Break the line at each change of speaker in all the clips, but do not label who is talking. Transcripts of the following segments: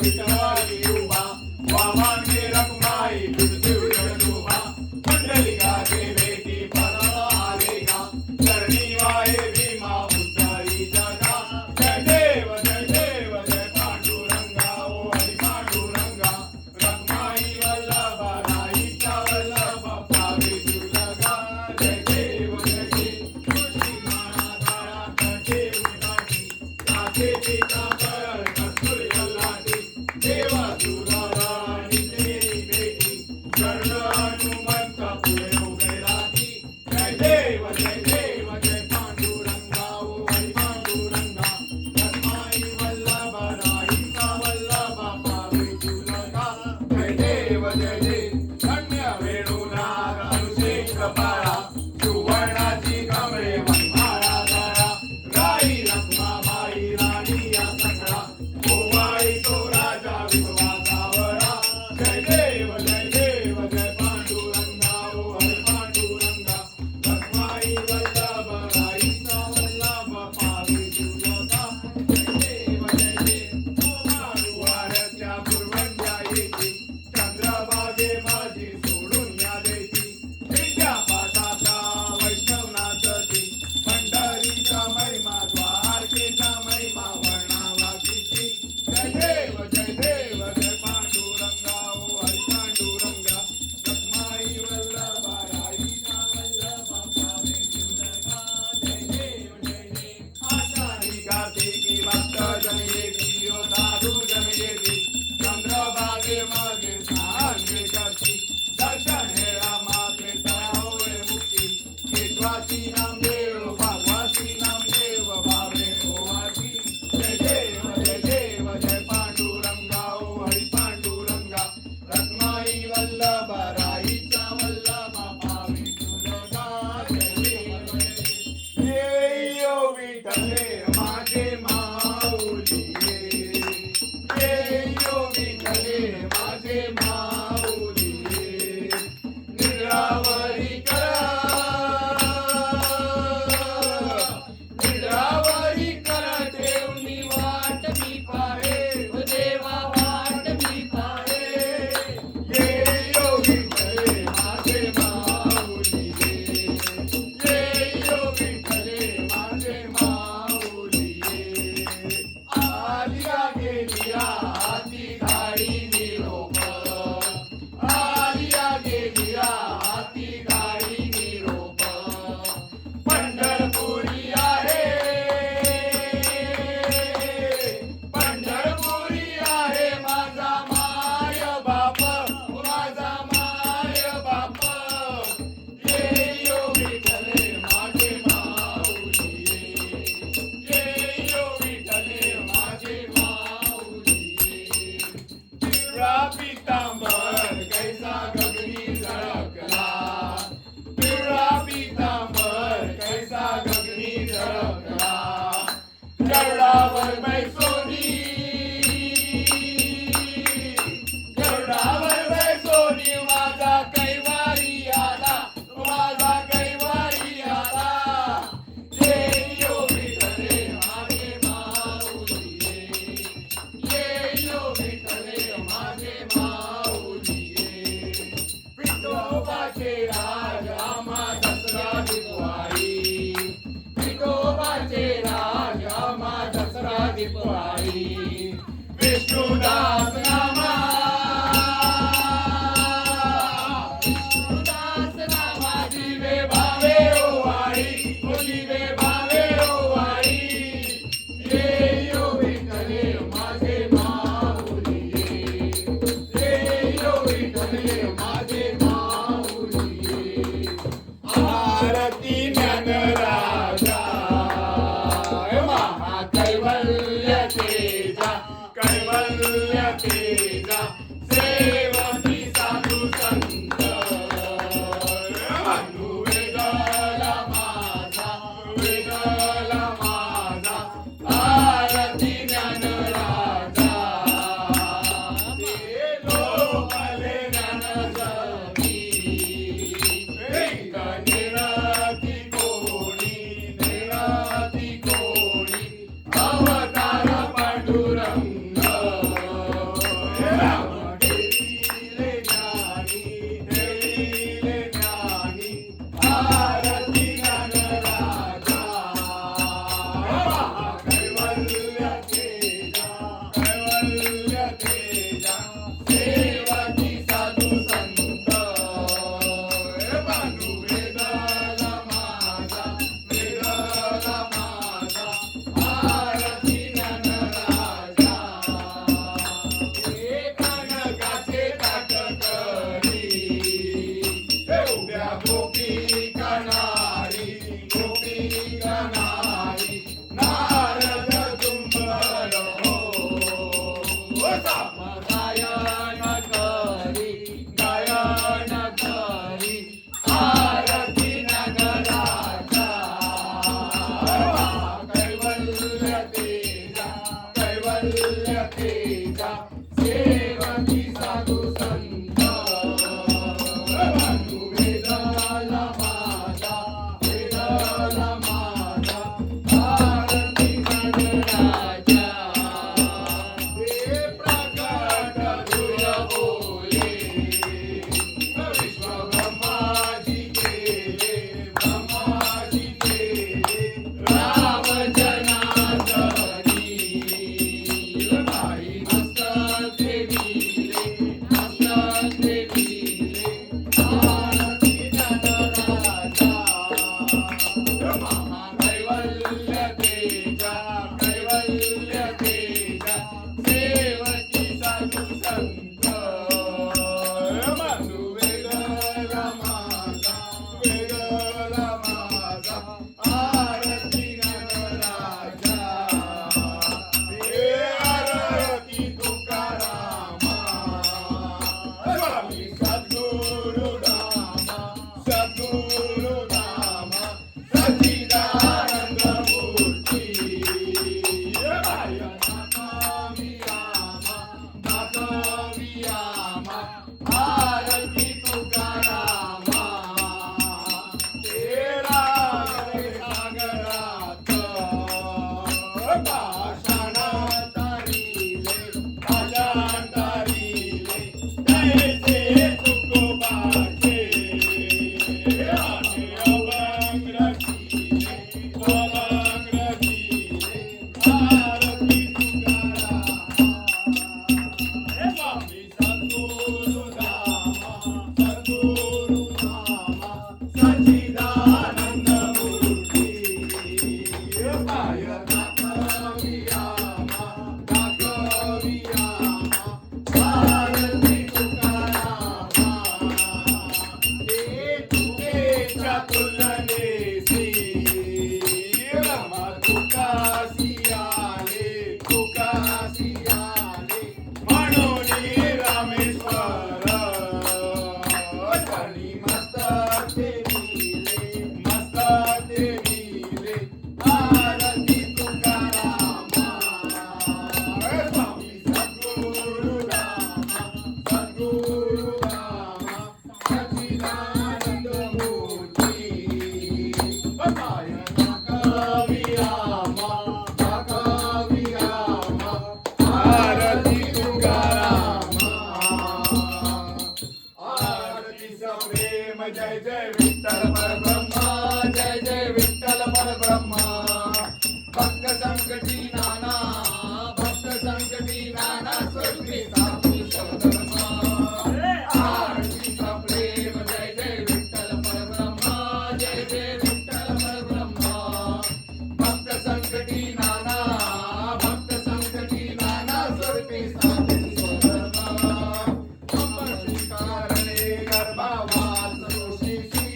विठ्ठलारी उभा वामाने रखमाई पृथ्वी उभा मंडलिका के बेटी पराला आले गा चरणी वाहे भीमा उद्धारी जगा जय देव जय पांडुरंगा ओ हरी पांडुरंगा रखमाई वल्लभा राईचा वल्लभ पावे तुलगा जय देव तुळशी माळा काळा कंठे उगाठी काचे पिता पर कस्तुरी अल्लाटी देवा तुला राणी तेरी बेटी कर्ण हनुमंत पुढे उभे राहती जय देव जय पांडुरंगा ओ हरी पांडुरंगा रखमाई वल्लभ राईचा वल्लभ पावे तुलगा जय देव धन्य वेणुनाद अभिषेक कपाळा सुवर्णाची कमळे वनमाळा गळा राई रखमाबाई राणी या सकळा ओवाळी तो राजा विश्वासावळा जय देव पांडुरंगा ओ हरी पांडुरंगा रखमाई वल्लभ राईचा वल्लभ पावे तुलगा जय देव वारच्या पूर्वंजा येती चंद्रभागे माझी सोडून या देती विद्या पादाचा वैष्णवनाथी पंढरीचा महिमा द्वारकेचा महिमा वर्णावा किती जय देव पांडुरंगा ओ हरी पांडुरंगा रखमाई वल्लभा राईचा वल्लभ पावे तुलगा जय देव आषाढी कार्तिकी भक्त जन येती ओ साधू जन येती चंद्रभागे मागे सांगे करती दर्शन हे रामाचे होय मुक्ती केशवासी नामदेव भागवासी नामदेव भावे ओवासी जय देव पांडुरंगा ओ हरी पांडुरंगा रखमाई वल्लभ राईचा वल्लभ पावे तुलगा जय देव ये ओ विठ्ठले माझे माऊली ये ओ विठ्ठले माझे माऊली निरावरी करा ठेवणी वाट मी पाहे ओ देवा वाट मी पाहे ये ओ विठ्ठले माझे माऊली ये ओ विठ्ठले माझे माऊली आलिया गेलिया हाती गाडी निरोप आलिया गेलिया हाती गाडी निरोप पंढरपुरी आहे माझा माय बाप ये ओ विठ्ठले माझे माऊली ये ओ विठ्ठले माझे माऊली पिवळा पितांबर कैसा गगनी झळकला पिवळा पितांबर कैसा गगनी झळकला गरुडावर बैसोनी माझा कैवारी आला ये ओ विठ्ठले माझे माऊली ये ओ विठ्ठले माझे माऊली विठोबाचे राज आम्हा दसरा दिवाळी विठोबाचे राज आम्हा दसरा दिवाळी विष्णुदास नामा जीवे भावे ओवाळी जीवे भावे ओवाळी ये ओ विठ्ठले माझे माऊली ये ओ विठ्ठले माझे माऊली आरती ज्ञानराजा महाकैवल्य तेजा कैवल्य तेजा सेवकी साधू संत वेगला माझा आरती ज्ञानराजा लोकले ज्ञान जगी निराती कोणी अवतार पांडुरंग तेजा सेवकी साधू संत बंधू वेदाला माझा आरती गणराजा हे प्रकट तुझ बोले विश्व ब्रह्माजी केले राम जनार्दनी बाई मस्तक देवीले आरती गणराजा महाकैवल्य तेजा सेवकी साधू संत बंधू वेगळा माझा आरती गणराजा हे आरती तुकारामा स्वामी सद्गुरु रामा सच्चिदानंद मूर्ती आरती तुकारामा तेरा सागरात पाषाणात तारिले तैसे तुकोबाचे आणि अभंग रचिले आरती तुकारामा स्वामी सद्गुरु रामा सच्चिदानंद मूर्ती आरती तुकारामा हे तुकेच्या तुलनेसी तुकासी आले म्हणून रामेश्वर शनी मस्तक देवीले आरती तुकारामा स्वामी सद्गुरु रामा सच्चिदानंद मूर्ती आरती तुकारामा आरतीचा प्रेम जय जय विठ्ठल परब्रह्मा जय जय विठ्ठल परब्रह्मा भक्त संकटी नाना स्वरूपी साधू सधर्मा आरतीचा प्रेम जय जय विठ्ठल परब्रह्मा जय जय विठ्ठल परब्रह्मा भक्त संकटी नाना स्वरूपी साधू सधर्मा कारणे गर्भावास दोषीशी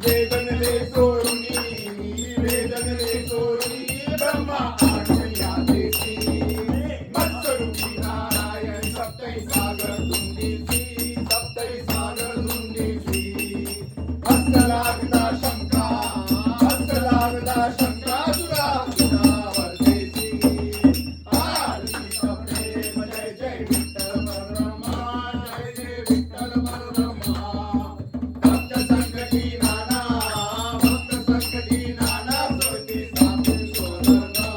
वेदनले सोरुनी ब्रह्मा आठवया देशी मत्स्वरूपी नारायण सप्तै सागर धुंडीसी हस्त लागदा शंका दुरावरदेसी आरतीचा प्रेम जय जय विठ्ठल परब्रह्मा भक्त संकटी नाना स्वरूपी साधू सोदर्मा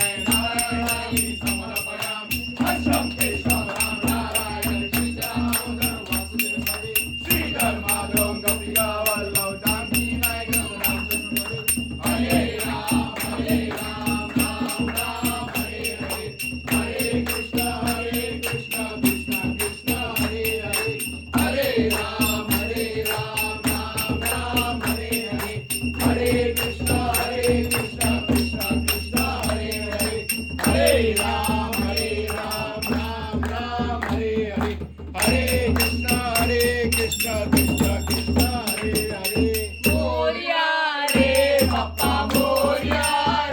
तस्मै नारायणाय समर्पयामि हर्षं केशवं राम नारायण श्रीरामोदर वासुदेव हरे श्रीधर माधव गोपिका वल्लभ जानकी नायक रामचंद्र हरे राम राम राम हरे हरे हरे कृष्ण कृष्ण कृष्ण हरे हरे हरे राम राम राम हरे हरे हरे कृष्ण कृष्ण कृष्ण हरे हरे हरे राम राम राम हरे हरे हरे कृष्ण कृष्ण कृष्ण हरे हरे
मोरया रे बाप्पा
मोरया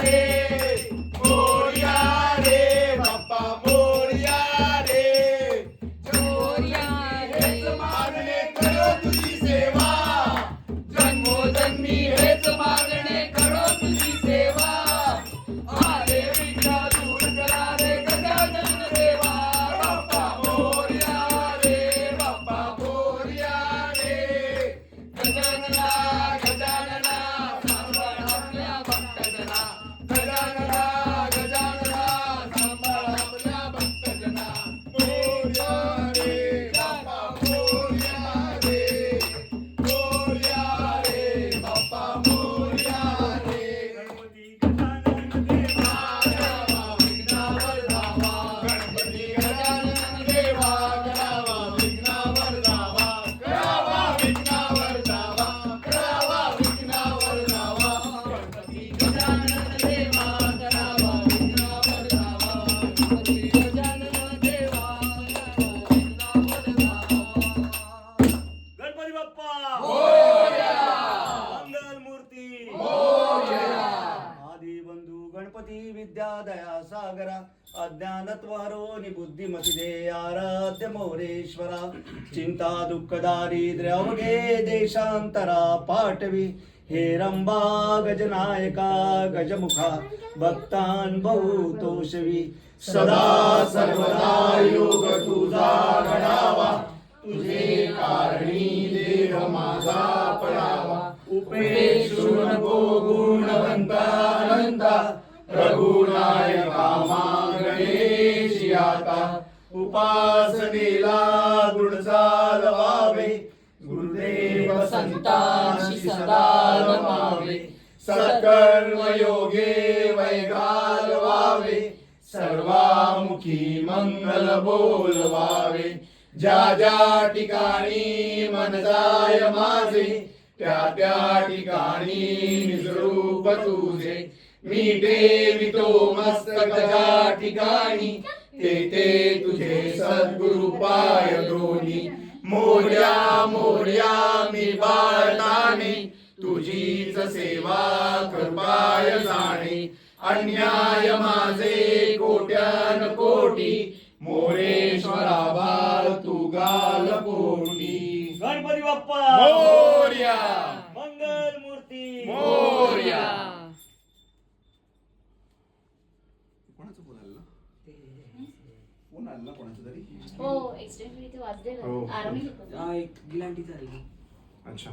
रे बाप्पा मोरया रे
मोरया रे
हेच मागणे करो तुझी सेवा जन्मोजन्मी हेच मागणे करो तुझी सेवा आरे विघ्न दूर करा रे गजानन देवा बाप्पा मोरया रे गजानना गजानना सांभाळ आपल्या भक्तजना गजानना सांभाळ आपल्या भक्तजना मोरया रे बाप्पा मोरया रे बाप्पा मोरया रे
गणपती गजानन देवा
करावा विघ्नावर धावा गणपती गजानन देवा करावा विघ्नावर धावा करावा विघ्नावर धावा करावा विघ्नावर धावा गणपती गजानन देवा करावा विघ्नावर धावा गणपती गजानन देवा करावा विघ्नावर धावा
गणपती बाप्पा
मोरया
मंगल मूर्ती
मोरया
आदि बंधू गणपती विद्या दया सागरा अज्ञानत्वारो बुद्धिमती दे आराध्य मोरेश्वरा चिंता दुःख दारिद्र्य अवघे देशांतरा पाठवी हे रंबा गजनायका गजमुखा भक्तान बहुतोषवी
सदा सर्वदा योग तुझा घडावा तुझे कारणी देह माझा पडावा उपेक्षु नको गुणवंता अनंता रघुनायका गणेश आता उपासनेला गुण चालवावे गुरुदेव संतांशी सदा नमावे सत्कर्म योगे वैघालवावे सर्वामुखी मंगल बोलवावे ज्या ज्या ठिकाणी मन जाय माझे त्या त्या ठिकाणी निजरूप तुझे मी ठेवितो मस्तक ज्या ठिकाणी ते ते तुझे सद्गुरु पाय दोन्ही मोरया मोरया मी बाळताने तुझीच सेवा कृपाय जाणे अन्याय माझे कोट्यान कोटी मोरेश्वरा बाळ तू गाल पोटी
गणपती बाप्पा
मोरया
मंगल मूर्ती
मोरया
कोणाचं फोन आला फोन आला कोणाचं तरी
हो एक्सटेंड इथे वाजले
हो.
आरामी
एक गिलांटी झाली
अच्छा